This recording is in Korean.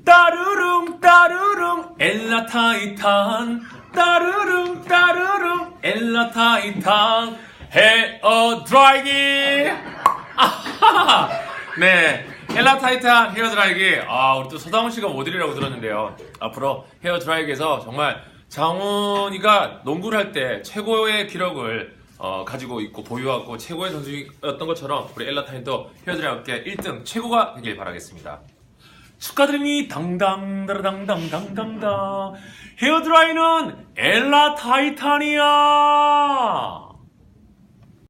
따르릉 따르릉 엘라 타이탄 따르릉 따르릉 엘라 타이탄 헤어 드라이기. 아하하. 네, 엘라 타이탄 헤어 드라이기. 우리 또 서다운 씨가 모델이라고 들었는데요. 앞으로 헤어 드라이기에서 정말 장훈이가 농구를 할 때 최고의 기록을 가지고 있고 보유하고 최고의 선수였던 것처럼 우리 엘라 타이탄도 헤어 드라이기의 1등 최고가 되길 바라겠습니다. 축하드립니다. 당당다라당당당당당. 헤어드라이는 엘라 타이탄이야.